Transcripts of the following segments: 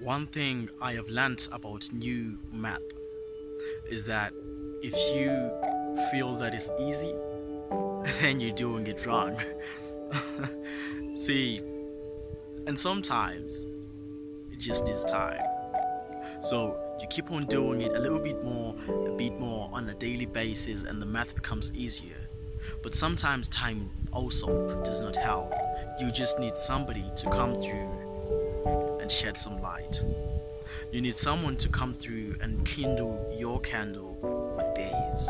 One thing I have learnt about new math is that if you feel that it's easy, then you're doing it wrong. See, and sometimes it just needs time. So you keep on doing it a bit more on a daily basis, and the math becomes easier. But sometimes time also does not help. You just need somebody to come through and shed some light. You need someone to come through and kindle your candle with theirs.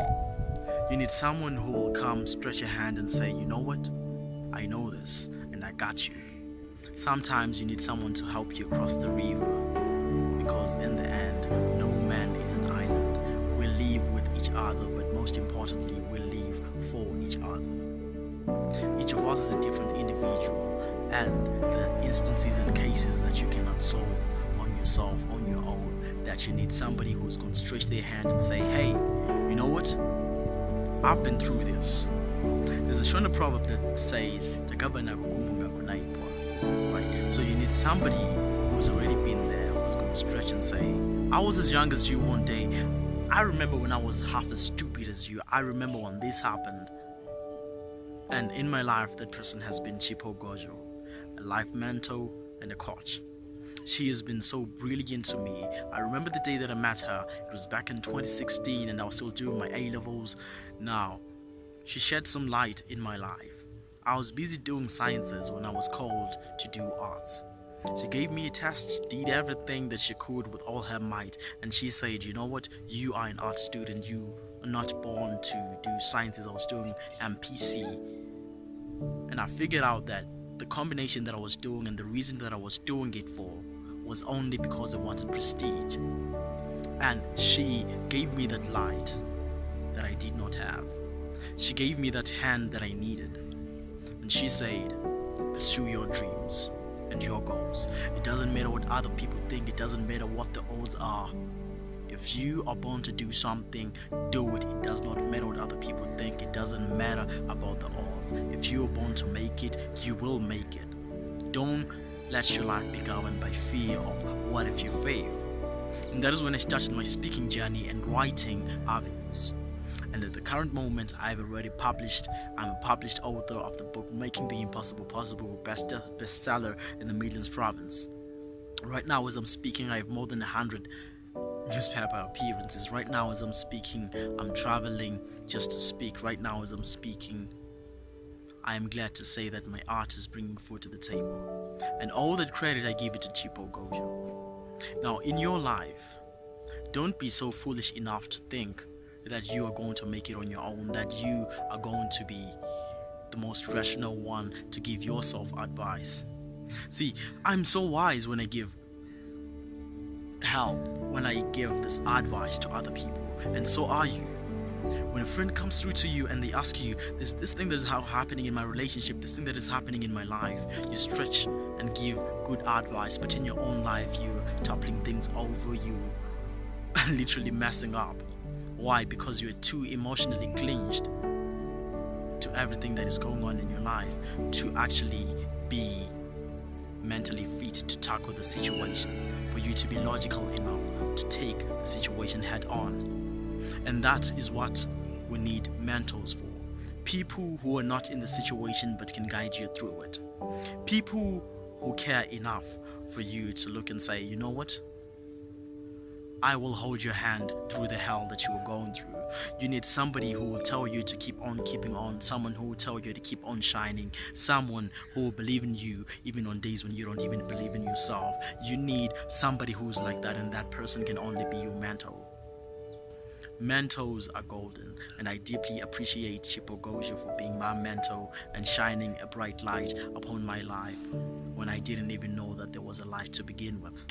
You need someone who will come, stretch a hand and say, you know what? I know this and I got you. Sometimes you need someone to help you cross the river, because in the end, no man is an island. We live with each other, but most importantly, we live for each other. Each of us is a different individual, and the instances and cases that you cannot solve on yourself, on your own, that you need somebody who's going to stretch their hand and say, hey, you know what? I've been through this. There's a Shona proverb that says, right? So you need somebody who's already been there, who's going to stretch and say, I was as young as you one day. I remember when I was half as stupid as you. I remember when this happened. And in my life, that person has been Chipo Gojo, a life mentor and a coach. She has been so brilliant to me. I remember the day that I met her. It was back in 2016 and I was still doing my A-levels. Now, she shed some light in my life. I was busy doing sciences when I was called to do arts. She gave me a test, did everything that she could with all her might, and she said, you know what, you are an art student, you are not born to do sciences. I was doing MPC, and I figured out that the combination that I was doing and the reason that I was doing it for was only because I wanted prestige. And she gave me that light that I did not have. She gave me that hand that I needed. And she said, pursue your dreams and your goals. It doesn't matter what other people think. It doesn't matter what the odds are. If you are born to do something, do it. It does not matter what other people think. It doesn't matter about the odds. If you are born to make it, you will make it. Don't let your life be governed by fear of what if you fail. And that is when I started my speaking journey and writing avenues. And at the current moment, I've already published. I'm a published author of the book Making the Impossible Possible, bestseller in the Midlands province. Right now as I'm speaking, I have more than 100 newspaper appearances. Right now as I'm speaking, I'm traveling just to speak. Right now as I'm speaking, I am glad to say that my art is bringing food to the table. And all that credit I give it to Chipo Gojo. Now in your life, don't be so foolish enough to think that you are going to make it on your own, that you are going to be the most rational one to give yourself advice. See, I'm so wise when I give help, when I give this advice to other people, and so are you. When a friend comes through to you and they ask you, there's this thing that is happening in my relationship, this thing that is happening in my life, you stretch and give good advice, but in your own life you're toppling things over, you literally messing up. Why? Because you're too emotionally clinged to everything that is going on in your life to actually be mentally fit to tackle the situation, for you to be logical enough to take the situation head on. And that is what we need mentors for. People who are not in the situation but can guide you through it. People who care enough for you to look and say, you know what? I will hold your hand through the hell that you are going through. You need somebody who will tell you to keep on keeping on, someone who will tell you to keep on shining, someone who will believe in you even on days when you don't even believe in yourself. You need somebody who's like that, and that person can only be your mentor. Mentors are golden, and I deeply appreciate Chipo Gojo for being my mentor and shining a bright light upon my life when I didn't even know that there was a light to begin with.